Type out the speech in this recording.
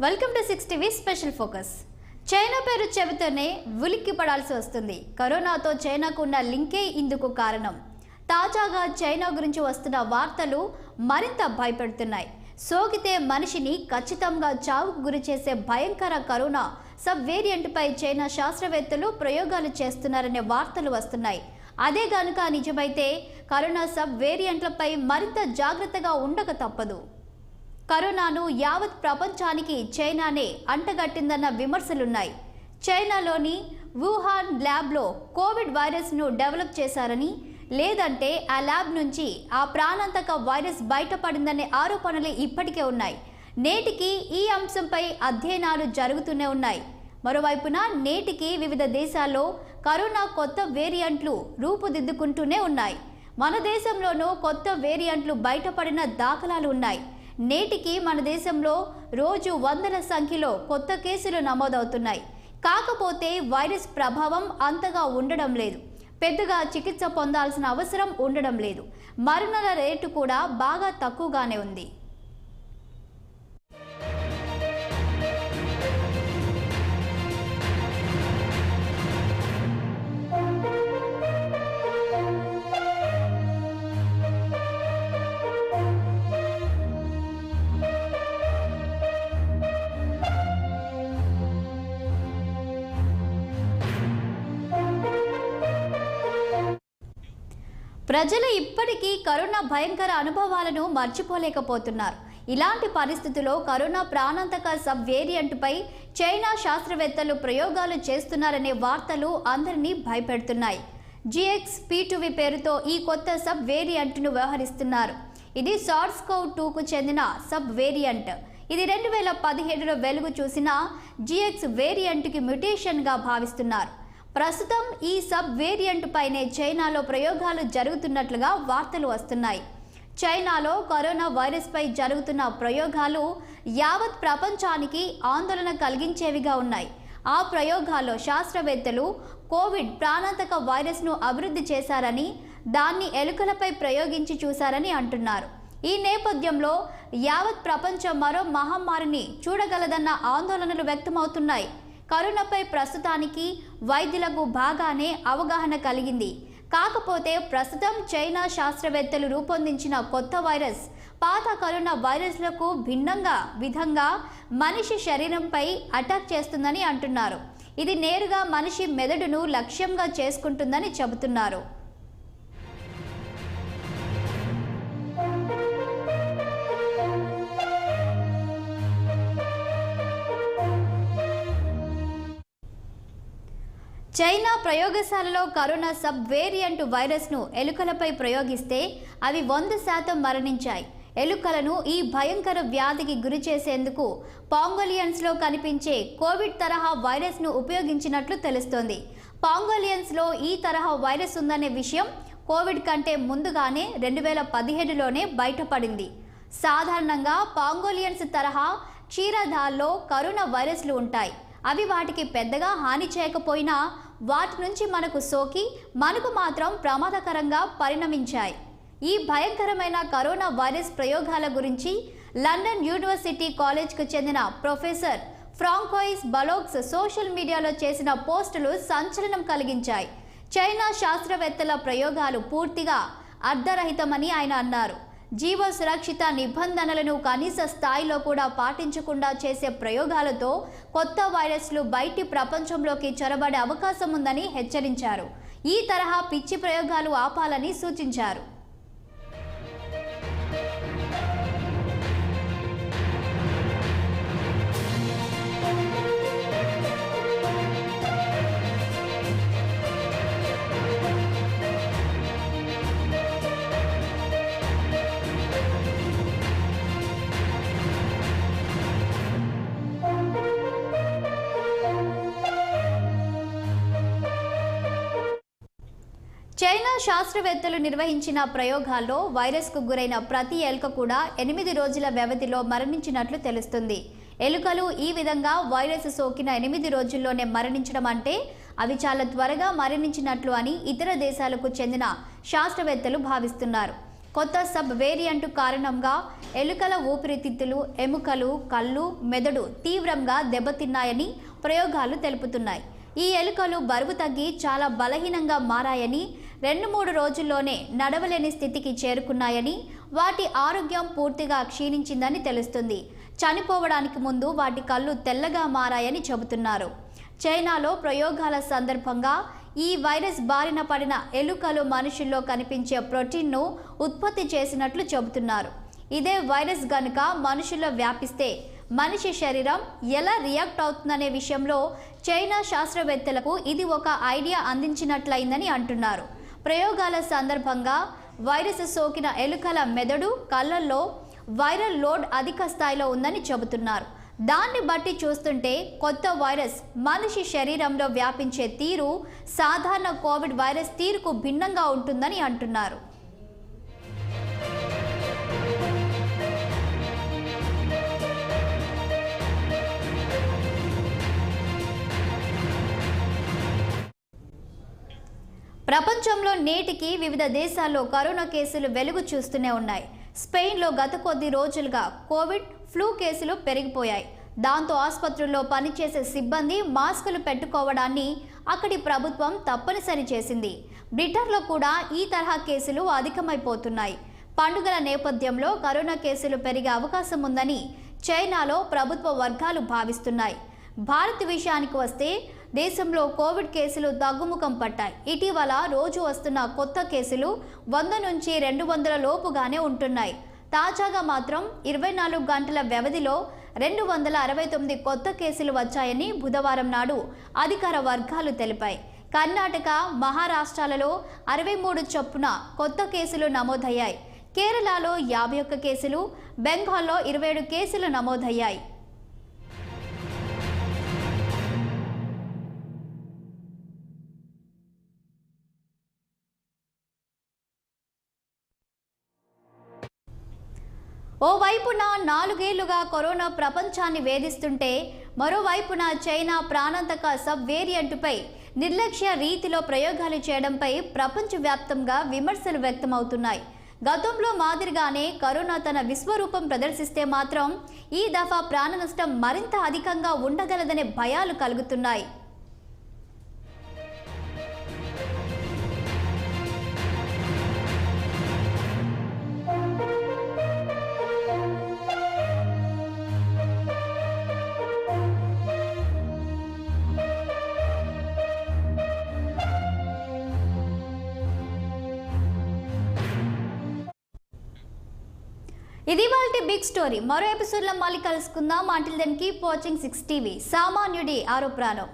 Welcome to 6 TV special focus. China పేరు చెబితేనే ఉలిక్కి పడాల్సి వస్తుంది. కరోనాతో చైనాకు ఉన్న లింకే ఇందుకు కారణం. తాజాగా చైనా గురించి వస్తున్న వార్తలు మరింత భయపెడుతున్నాయి. సోకితే మనిషిని ఖచ్చితంగా చావుకు గురి చేసే భయంకర కరోనా సబ్ వేరియంట్పై చైనా శాస్త్రవేత్తలు ప్రయోగాలు చేస్తున్నారనే వార్తలు వస్తున్నాయి. అదే గనుక నిజమైతే కరోనా సబ్ వేరియంట్లపై మరింత జాగ్రత్తగా ఉండక తప్పదు. కరోనాను యావత్ ప్రపంచానికి చైనానే అంటగట్టిందన్న విమర్శలున్నాయి. చైనాలోని వుహాన్ ల్యాబ్లో కోవిడ్ వైరస్ను డెవలప్ చేశారని, లేదంటే ఆ ల్యాబ్ నుంచి ఆ ప్రాణాంతక వైరస్ బయటపడిందనే ఆరోపణలు ఇప్పటికే ఉన్నాయి. నేటికి ఈ అంశంపై అధ్యయనాలు జరుగుతూనే ఉన్నాయి. మరోవైపున నేటికి వివిధ దేశాల్లో కరోనా కొత్త వేరియంట్లు రూపుదిద్దుకుంటూనే ఉన్నాయి. మన దేశంలోనూ కొత్త వేరియంట్లు బయటపడిన దాఖలాలు ఉన్నాయి. నేటికి మన దేశంలో రోజు వందల సంఖ్యలో కొత్త కేసులు నమోదవుతున్నాయి. కాకపోతే వైరస్ ప్రభావం అంతగా ఉండడం లేదు. పెద్దగా చికిత్స పొందాల్సిన అవసరం ఉండడం లేదు. మరణాల రేటు కూడా బాగా తక్కువగానే ఉంది. ప్రజలు ఇప్పటికీ కరోనా భయంకర అనుభవాలను మర్చిపోలేకపోతున్నారు. ఇలాంటి పరిస్థితుల్లో కరోనా ప్రాణాంతక సబ్ వేరియంట్పై చైనా శాస్త్రవేత్తలు ప్రయోగాలు చేస్తున్నారనే వార్తలు అందరినీ భయపెడుతున్నాయి. GXP2V పేరుతో ఈ కొత్త సబ్ వేరియంట్ను వ్యవహరిస్తున్నారు. ఇది SARS-CoV-2కు చెందిన సబ్ వేరియంట్. ఇది 2017లో వెలుగు చూసిన GX వేరియంట్కి మ్యుటేషన్గా భావిస్తున్నారు. ప్రస్తుతం ఈ సబ్ వేరియంట్ పైనే చైనాలో ప్రయోగాలు జరుగుతున్నట్లుగా వార్తలు వస్తున్నాయి. చైనాలో కరోనా వైరస్ పై జరుగుతున్న ప్రయోగాలు యావత్ ప్రపంచానికి ఆందోళన కలిగించేవిగా ఉన్నాయి. ఆ ప్రయోగాల్లో శాస్త్రవేత్తలు కోవిడ్ ప్రాణాంతక వైరస్ను అభివృద్ధి చేశారని, దాన్ని ఎలుకలపై ప్రయోగించి చూశారని అంటున్నారు. ఈ నేపథ్యంలో యావత్ ప్రపంచం మరో మహమ్మారిని చూడగలదన్న ఆందోళనలు వ్యక్తమవుతున్నాయి. కరోనాపై ప్రస్తుతానికి వైద్యులకు బాగానే అవగాహన కలిగింది. కాకపోతే ప్రస్తుతం చైనా శాస్త్రవేత్తలు రూపొందించిన కొత్త వైరస్ పాత కరోనా వైరస్లకు భిన్నంగా విధంగా మనిషి శరీరంపై అటాక్ చేస్తుందని అంటున్నారు. ఇది నేరుగా మనిషి మెదడును లక్ష్యంగా చేసుకుంటుందని చెబుతున్నారు. చైనా ప్రయోగశాలలో కరోనా సబ్ వేరియంట్ వైరస్ను ఎలుకలపై ప్రయోగిస్తే అవి 100% మరణించాయి. ఎలుకలను ఈ భయంకర వ్యాధికి గురి చేసేందుకు పాంగోలియన్స్లో కనిపించే కోవిడ్ తరహా వైరస్ను ఉపయోగించినట్లు తెలుస్తోంది. పాంగోలియన్స్లో ఈ తరహా వైరస్ ఉందనే విషయం కోవిడ్ కంటే ముందుగానే 2017లోనే బయటపడింది. సాధారణంగా పాంగోలియన్స్ తరహా క్షీరదాల్లో కరోనా వైరస్లు ఉంటాయి. అవి వాటికి పెద్దగా హాని చేయకపోయినా వాటి నుంచి మనకు సోకి మనకు మాత్రం ప్రమాదకరంగా పరిణమించాయి. ఈ భయంకరమైన కరోనా వైరస్ ప్రయోగాల గురించి లండన్ యూనివర్సిటీ కాలేజ్కు చెందిన ప్రొఫెసర్ ఫ్రాంకోయిస్ బలోక్స్ సోషల్ మీడియాలో చేసిన పోస్టులు సంచలనం కలిగించాయి. చైనా శాస్త్రవేత్తల ప్రయోగాలు పూర్తిగా అర్ధరహితమని ఆయన అన్నారు. జీవ సురక్షిత నిబంధనలను కనీస స్థాయిలో కూడా పాటించకుండా చేసే ప్రయోగాలతో కొత్త వైరస్లు బయటి ప్రపంచంలోకి చొరబడే అవకాశం ఉందని హెచ్చరించారు. ఈ తరహా పిచ్చి ప్రయోగాలు ఆపాలని సూచించారు. చైనా శాస్త్రవేత్తలు నిర్వహించిన ప్రయోగాల్లో వైరస్కు గురైన ప్రతి ఎలుక కూడా 8 రోజుల వ్యవధిలో మరణించినట్లు తెలుస్తుంది. ఎలుకలు ఈ విధంగా వైరస్ సోకిన 8 రోజుల్లోనే మరణించడం అంటే అవి చాలా త్వరగా మరణించినట్లు అని ఇతర దేశాలకు చెందిన శాస్త్రవేత్తలు భావిస్తున్నారు. కొత్త సబ్ వేరియంట్ కారణంగా ఎలుకల ఊపిరితిత్తులు, ఎముకలు, కళ్ళు, మెదడు తీవ్రంగా దెబ్బతిన్నాయని ప్రయోగాలు తెలుపుతున్నాయి. ఈ ఎలుకలు బరువు తగ్గి చాలా బలహీనంగా మారాయని, 2-3 రోజుల్లోనే నడవలేని స్థితికి చేరుకున్నాయని, వాటి ఆరోగ్యం పూర్తిగా క్షీణించిందని తెలుస్తుంది. చనిపోవడానికి ముందు వాటి కళ్ళు తెల్లగా మారాయని చెబుతున్నారు. చైనాలో ప్రయోగాల సందర్భంగా ఈ వైరస్ బారిన పడిన ఎలుకలు మనుషుల్లో కనిపించే ప్రోటీన్ను ఉత్పత్తి చేసినట్లు చెబుతున్నారు. ఇదే వైరస్ గనుక మనుషుల్లో వ్యాపిస్తే మనిషి శరీరం ఎలా రియాక్ట్ అవుతుందనే విషయంలో చైనా శాస్త్రవేత్తలకు ఇది ఒక ఐడియా అందించినట్లయిందని అంటున్నారు. ప్రయోగాల సందర్భంగా వైరస్ సోకిన ఎలుకల మెదడు, కళ్ళల్లో వైరల్ లోడ్ అధిక స్థాయిలో ఉందని చెబుతున్నారు. దాన్ని బట్టి చూస్తుంటే కొత్త వైరస్ మనిషి శరీరంలో వ్యాపించే తీరు సాధారణ కోవిడ్ వైరస్ తీరుకు భిన్నంగా ఉంటుందని అంటున్నారు. ప్రపంచంలో నేటికి వివిధ దేశాల్లో కరోనా కేసులు వెలుగు చూస్తూనే ఉన్నాయి. స్పెయిన్లో గత కొద్ది రోజులుగా కోవిడ్, ఫ్లూ కేసులు పెరిగిపోయాయి. దాంతో ఆసుపత్రుల్లో పనిచేసే సిబ్బంది మాస్కులు పెట్టుకోవడాన్ని అక్కడి ప్రభుత్వం తప్పనిసరి చేసింది. బ్రిటన్లో కూడా ఈ తరహా కేసులు అధికమైపోతున్నాయి. పండుగల నేపథ్యంలో కరోనా కేసులు పెరిగే అవకాశం ఉందని చైనాలో ప్రభుత్వ వర్గాలు భావిస్తున్నాయి. భారత్ విషయానికి వస్తే దేశంలో కోవిడ్ కేసులు తగ్గుముఖం పట్టాయి. ఇటీవల రోజు వస్తున్న కొత్త కేసులు 100 నుంచి 200 లోపుగానే ఉంటున్నాయి. తాజాగా మాత్రం 24 గంటల వ్యవధిలో 269 కొత్త కేసులు వచ్చాయని బుధవారం నాడు అధికార వర్గాలు తెలిపాయి. కర్ణాటక, మహారాష్ట్రాలలో 63 చొప్పున కొత్త కేసులు నమోదయ్యాయి. కేరళలో 51 కేసులు, బెంగాల్లో 27 కేసులు నమోదయ్యాయి. ఓవైపున 4 ఏళ్లుగా కరోనా ప్రపంచాన్ని వేధిస్తుంటే, మరోవైపున చైనా ప్రాణాంతక సబ్ వేరియంట్పై నిర్లక్ష్య రీతిలో ప్రయోగాలు చేయడంపై ప్రపంచవ్యాప్తంగా విమర్శలు వ్యక్తమవుతున్నాయి. గతంలో మాదిరిగానే కరోనా తన విశ్వరూపం ప్రదర్శిస్తే మాత్రం ఈ దఫా ప్రాణ నష్టం మరింత అధికంగా ఉండగలదనే భయాలు కలుగుతున్నాయి. ఇది వాళ్ళ బిగ్ స్టోరీ. మరో ఎపిసోడ్లో మళ్ళీ కలుసుకుందాం. Until then keep watching 6 TV. సామాన్యుడి ఆరో ప్రాణం.